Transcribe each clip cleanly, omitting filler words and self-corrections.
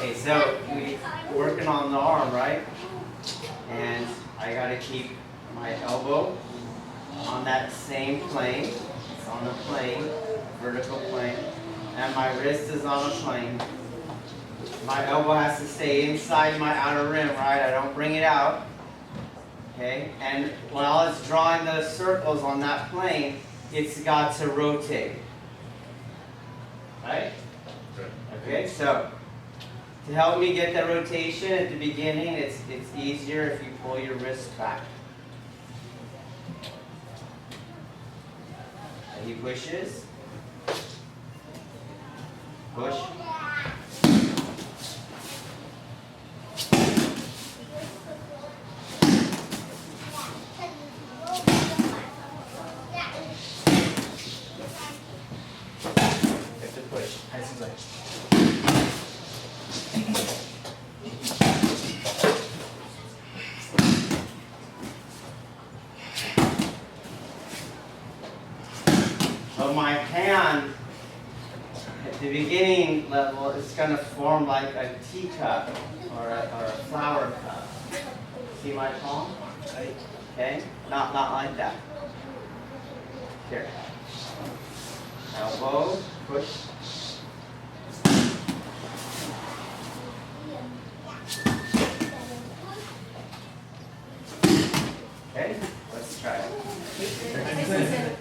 Okay, so we're working on the arm, right? And I gotta keep my elbow on that same plane. It's on the plane, vertical plane. And my wrist is on the plane. My elbow has to stay inside my outer rim, right? I don't bring it out. Okay? And while it's drawing those circles on that plane, it's got to rotate. Right? Okay, so to help me get that rotation at the beginning, it's easier if you pull your wrist back. And he pushes. Push. So my hand at the beginning level is going to form like a teacup or a flower cup. See my palm? Right? Okay? Not like that. Here. Elbow, push. Okay? Let's try it.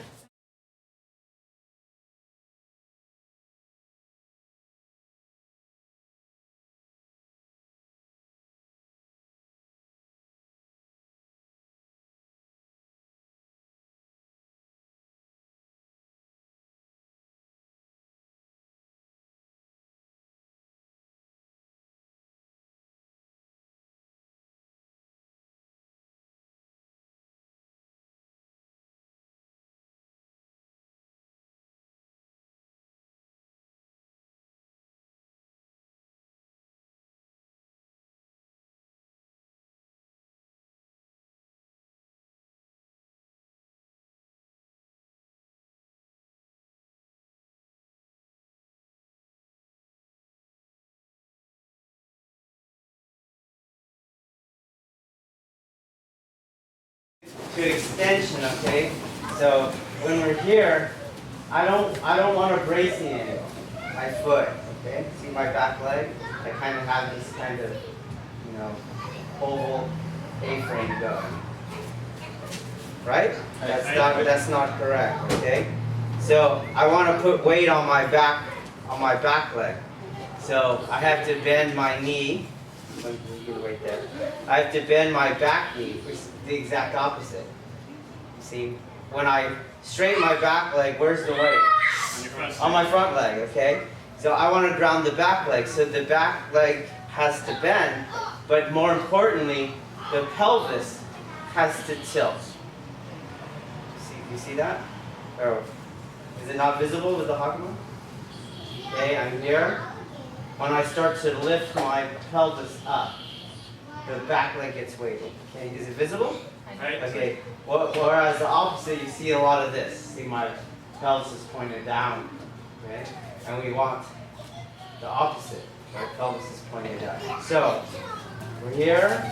To extension, okay? So when we're here, I don't want to brace in my foot, okay? See my back leg? I kind of have this kind of, oval A-frame going. Right? That's not correct, okay? So I want to put weight on my back leg. So I have to bend my knee. Let me get weight there. I have to bend my back knee, which is the exact opposite. You see, when I straighten my back leg, where's the weight? On my front leg, okay? So I want to ground the back leg. So the back leg has to bend, but more importantly, the pelvis has to tilt. You see that? Or is it not visible with the Hakama? Okay, I'm here. When I start to lift my pelvis up, the back leg gets weighted. Okay, is it visible? Okay, whereas the opposite, you see a lot of this. See, my pelvis is pointed down, okay? And we want the opposite. My pelvis is pointed down. So, we're here,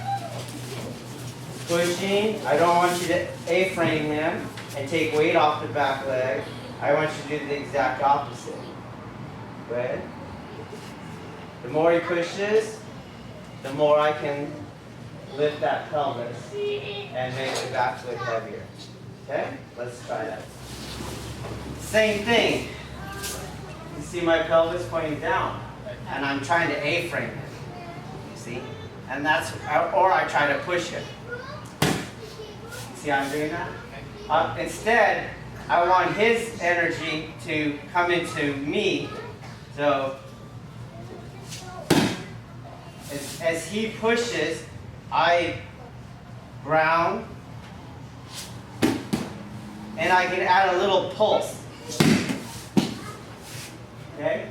pushing. I don't want you to A-frame him and take weight off the back leg. I want you to do the exact opposite. Go ahead. The more he pushes, the more I can lift that pelvis and make the back foot heavier. Okay? Let's try that. Same thing. You see my pelvis pointing down, and I'm trying to A-frame it. You see? And that's, or I try to push it. You see how I'm doing that? Instead, I want his energy to come into me. So, as he pushes, I ground, and I can add a little pulse. Okay?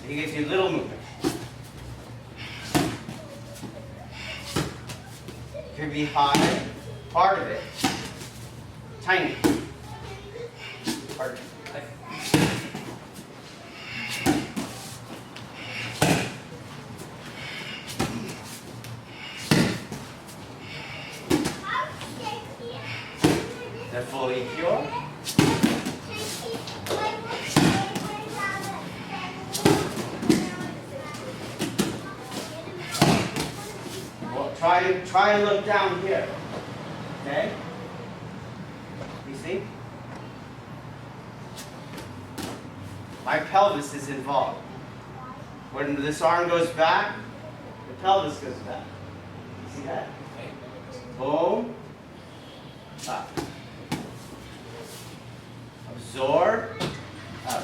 He gives you a little movement. could be high, part of it. Tiny. Part of it. The full Ikkyo. Well, try and look down here. Okay? You see? My pelvis is involved. When this arm goes back, the pelvis goes back. You see that? Boom. Up. Absorb. Up.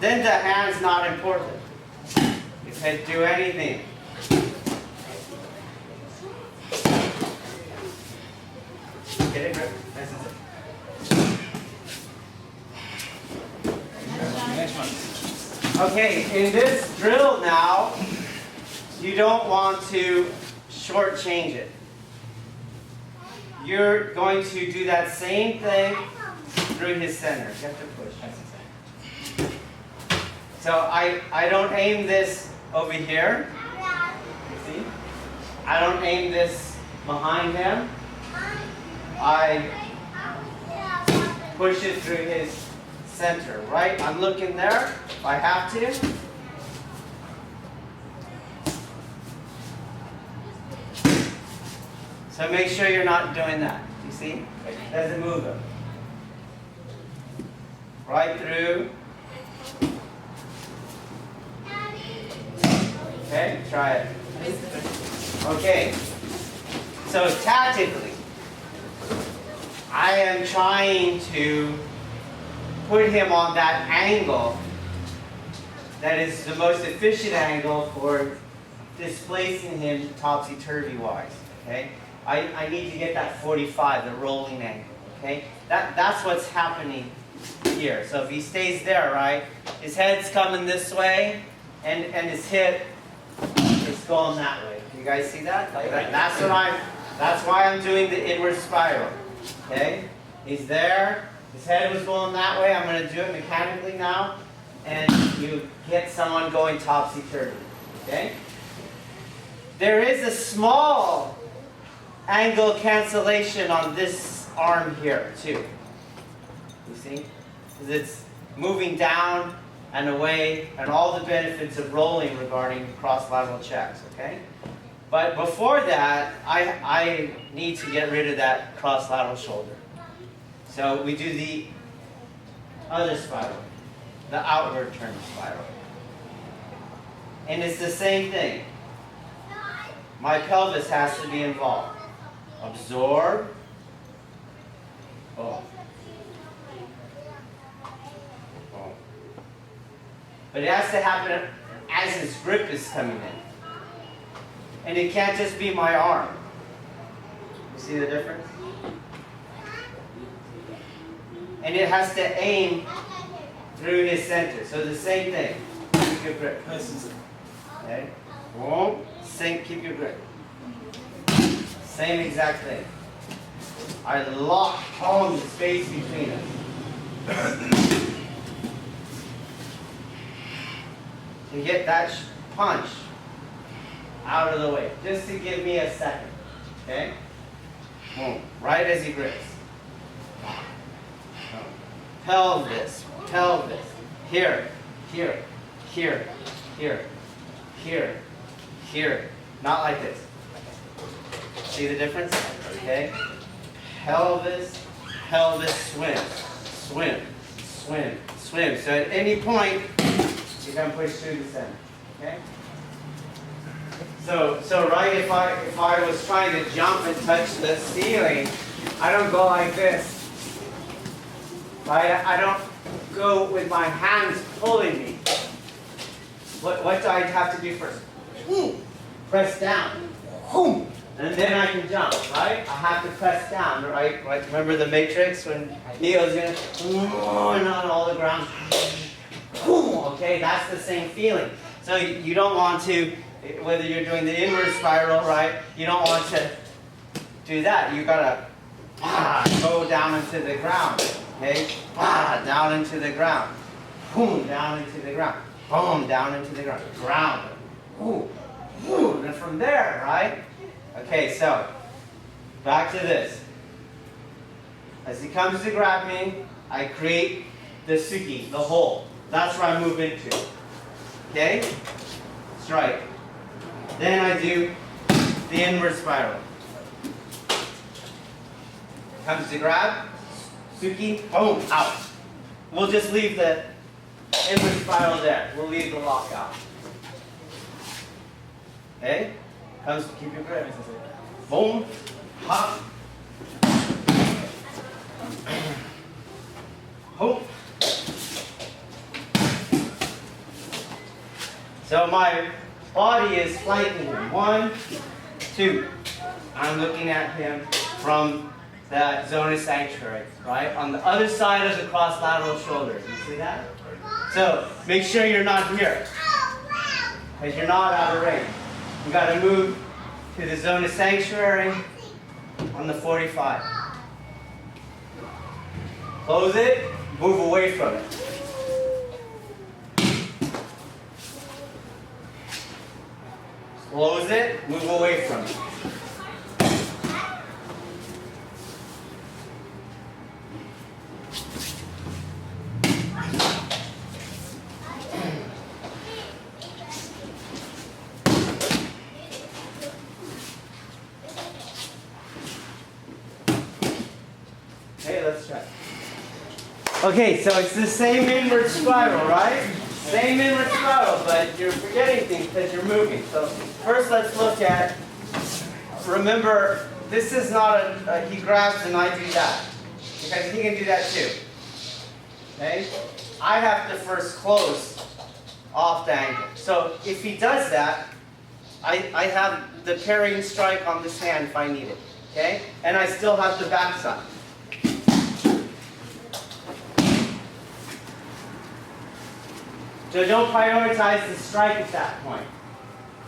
Then the hand's not important. You can do anything. Get it grip. Nice and simple. Okay, in this drill now, you don't want to shortchange it. You're going to do that same thing through his center. You have to push. So I don't aim this over here. You see? I don't aim this behind him. I push it through his center, right? I'm looking there if I have to. So make sure you're not doing that. You see? It doesn't move him. Right through. Okay, try it. Okay. So tactically, I am trying to put him on that angle that is the most efficient angle for displacing him topsy-turvy wise. Okay? I need to get that 45, the rolling angle. Okay? That's what's happening here. So if he stays there, right, his head's coming this way, and his hip is going that way. You guys see that? That's why I'm doing the inward spiral. Okay? He's there. His head was going that way. I'm going to do it mechanically now. And you get someone going topsy-turvy. Okay? There is a small angle cancellation on this arm here, too. You see? Because it's moving down and away, and all the benefits of rolling regarding cross-lateral checks. Okay? But before that, I need to get rid of that cross-lateral shoulder. So we do the other spiral, the outward turn spiral. And it's the same thing. My pelvis has to be involved. Absorb. Boom. Boom. But it has to happen as his grip is coming in. And it can't just be my arm. You see the difference? And it has to aim through his center. So the same thing. Keep your grip. Okay? Boom. Keep your grip. Same exact thing. I lock home the space between us. To get that punch out of the way. Just to give me a second. Okay? Boom. Right as he grips. Pelvis. Pelvis. Here. Here. Here. Here. Here. Here. Not like this. See the difference? Okay? Pelvis. Pelvis. Swim. Swim. Swim. Swim. So at any point, you can push through the center. Okay? So right, if I was trying to jump and touch the ceiling, I don't go like this. Right? I don't go with my hands pulling me. What do I have to do first? Press down. And then I can jump, right? I have to press down, right? Like remember the Matrix when Neo's gonna and on all the ground. Okay, that's the same feeling. So you don't want to, whether you're doing the inward spiral, right? You don't want to do that. You gotta go down into the ground. Okay, down into the ground. Boom, down into the ground. Boom, down into the ground. Ground. Ooh, ooh. And from there, right? Okay, so back to this. As he comes to grab me, I create the suki, the hole. That's where I move into. Okay? Strike. Then I do the inward spiral. Comes to grab, suki, boom, out. We'll just leave the inward spiral there. We'll leave the lock out. Okay? Comes to keep your grip. Boom, hop. Boom. So my body is flanking him. 1, 2. I'm looking at him from the zone of sanctuary, right? On the other side of the cross-lateral shoulders. You see that? So make sure you're not here, because you're not out of range. You got to move to the zone of sanctuary on the 45. Close it, move away from it. Close it, move away from it. Okay, let's try. Okay, so it's the same inward spiral, right? Same inward spiral, but you're forgetting things because you're moving. So first let's look at, remember, this is not he grabs and I do that. Because he can do that too. Okay? I have to first close off the angle. So if he does that, I have the parrying strike on this hand if I need it. Okay? And I still have the backside. So don't prioritize the strike at that point.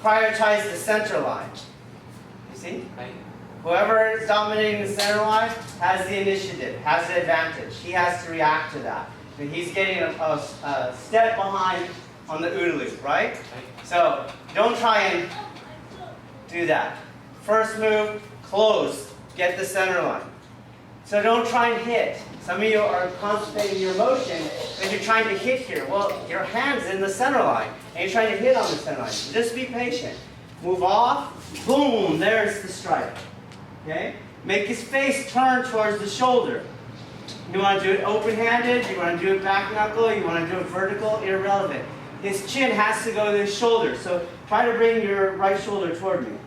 Prioritize the center line. You see? Whoever is dominating the center line has the initiative, has the advantage. He has to react to that. And he's getting a step behind on the OODA loop, right? So don't try and do that. First move, close, get the center line. So don't try and hit. Some of you are concentrating your motion and you're trying to hit here. Well, your hand's in the center line and you're trying to hit on the center line. So just be patient. Move off, boom, there's the strike. Okay? Make his face turn towards the shoulder. You want to do it open-handed, you want to do it back knuckle, you want to do it vertical, irrelevant. His chin has to go to his shoulder. So try to bring your right shoulder toward me.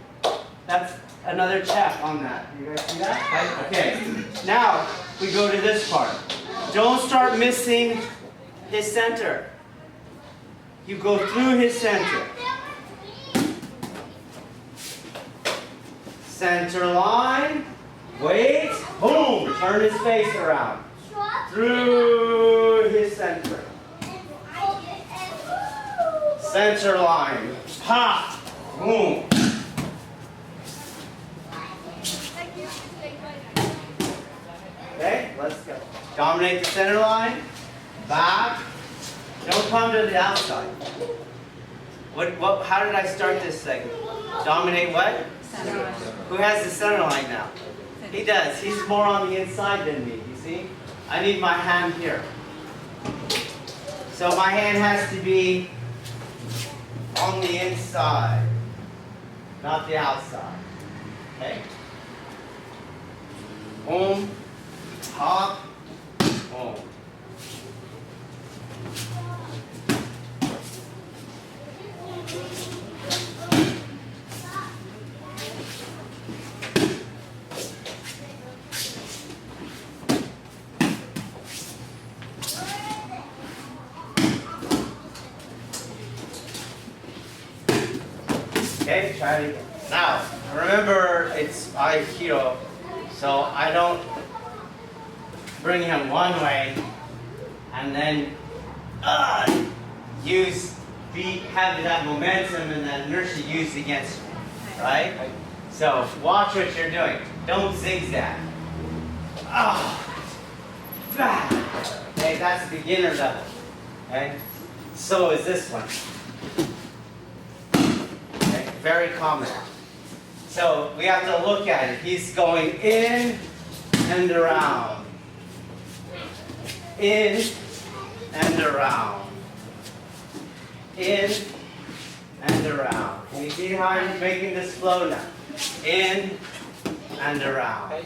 That's another check on that. You guys see that? Okay. Now we go to this part. Don't start missing his center. You go through his center. Center line. Wait. Boom. Turn his face around. Through his center. Center line. Pop. Boom. Okay, let's go. Dominate the center line. Back. Don't come to the outside. How did I start this segment? Dominate what? Center line. Who has the center line now? He does. He's more on the inside than me, you see? I need my hand here. So my hand has to be on the inside, not the outside. Okay? Boom. Hop. Boom. Okay, try it again. Now, remember it's Aikido, so I don't bring him one way and then have that momentum and that inertia used against you, right? So watch what you're doing. Don't zigzag. Okay, that's beginner level. Okay, so is this one. Okay, very common. So we have to look at it. He's going in and around. In and around. In and around. Can you see how I'm making this flow now? In and around.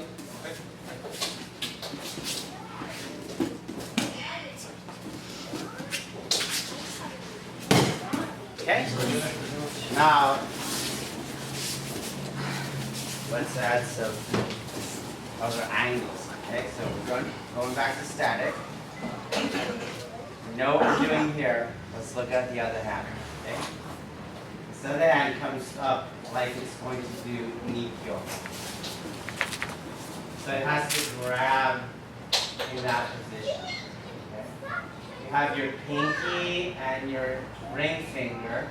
Okay? Now, let's add some other angles. Okay, so we're going back to static. We know what we're doing here. Let's look at the other hand. Okay? So the hand comes up like it's going to do an Ikkyo. So it has to grab in that position. Okay? You have your pinky and your ring finger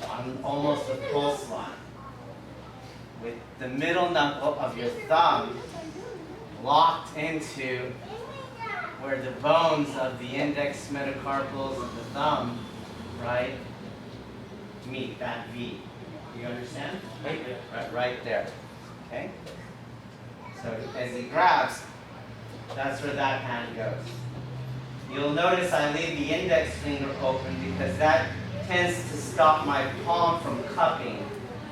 on almost the pulse line, with the middle knuckle of your thumb locked into where the bones of the index metacarpals of the thumb, right, meet that V. You understand? Right there. Okay? So as he grabs, that's where that hand goes. You'll notice I leave the index finger open because that tends to stop my palm from cupping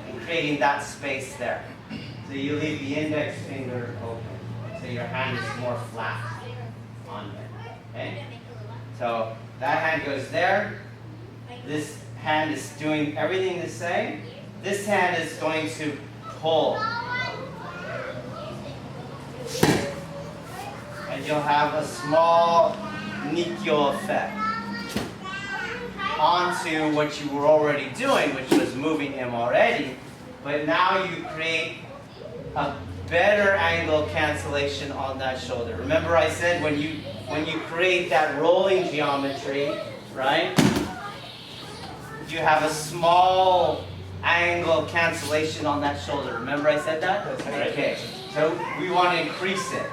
and creating that space there. So you leave the index finger open so your hand is more flat on it. Okay? So that hand goes there. This hand is doing everything the same. This hand is going to pull. And you'll have a small Ikkyo effect onto what you were already doing, which was moving him already. But now you create a better angle cancellation on that shoulder. Remember I said when you create that rolling geometry, right? You have a small angle cancellation on that shoulder. Remember I said that? Okay. So we want to increase it.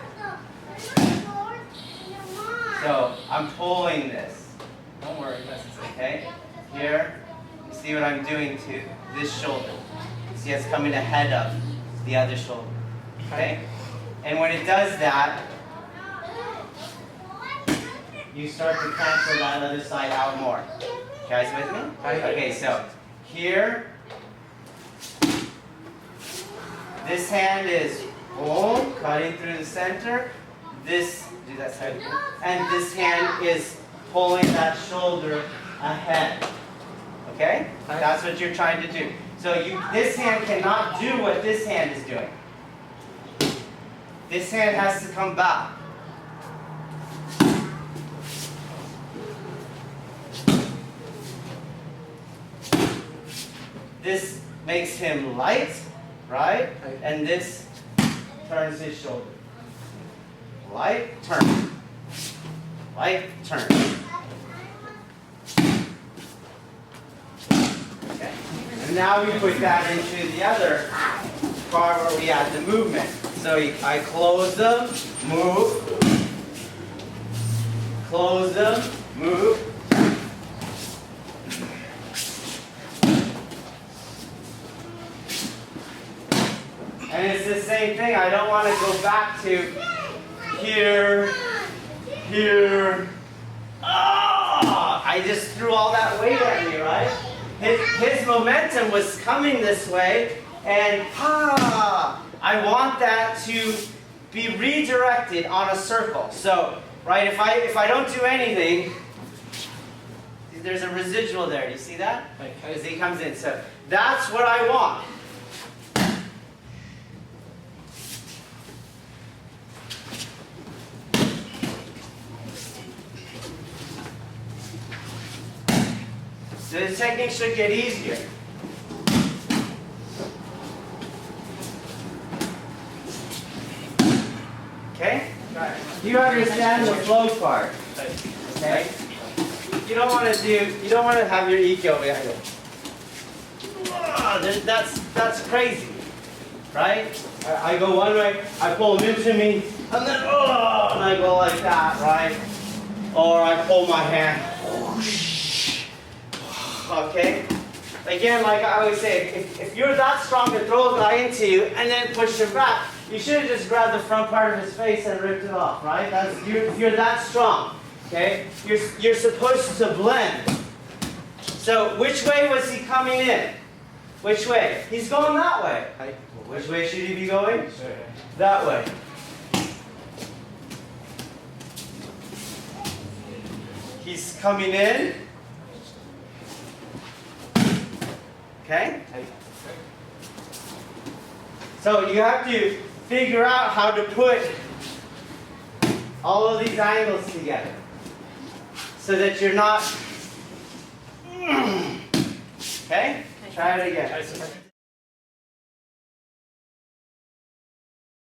So I'm pulling this. Don't worry, okay? Here, you see what I'm doing to this shoulder. See it's coming ahead of the other shoulder. Okay? And when it does that, you start to cancel that other side out more. You guys with me? Okay, so here, this hand is boom, cutting through the center. This, do that side. And this hand is pulling that shoulder ahead. Okay? That's what you're trying to do. So this hand cannot do what this hand is doing. This hand has to come back. This makes him light, right? And this turns his shoulder. Light, turn. Light, turn. Okay. And now we put that into the other part where we add the movement. So I close them, move. Close them, move. And it's the same thing. I don't want to go back to here, here. I just threw all that weight at me, right? His momentum was coming this way, and I want that to be redirected on a circle. So, right, if I don't do anything, there's a residual there. Do you see that? As he comes in. So that's what I want. So the technique should get easier. Okay? Do you understand the flow part? Okay? You don't want to have your Ikkyo behind you. That's crazy, right? I go one way, I pull him into me, and then and I go like that, right? Or I pull my hand. Okay? Again, like I always say, if you're that strong to throw a guy into you and then push him back, you should have just grabbed the front part of his face and ripped it off, right? You're that strong, okay? You're supposed to blend. So which way was he coming in? Which way? He's going that way. Which way should he be going? That way. He's coming in. Okay? So you have to figure out how to put all of these angles together so that you're not. Okay? Try it again.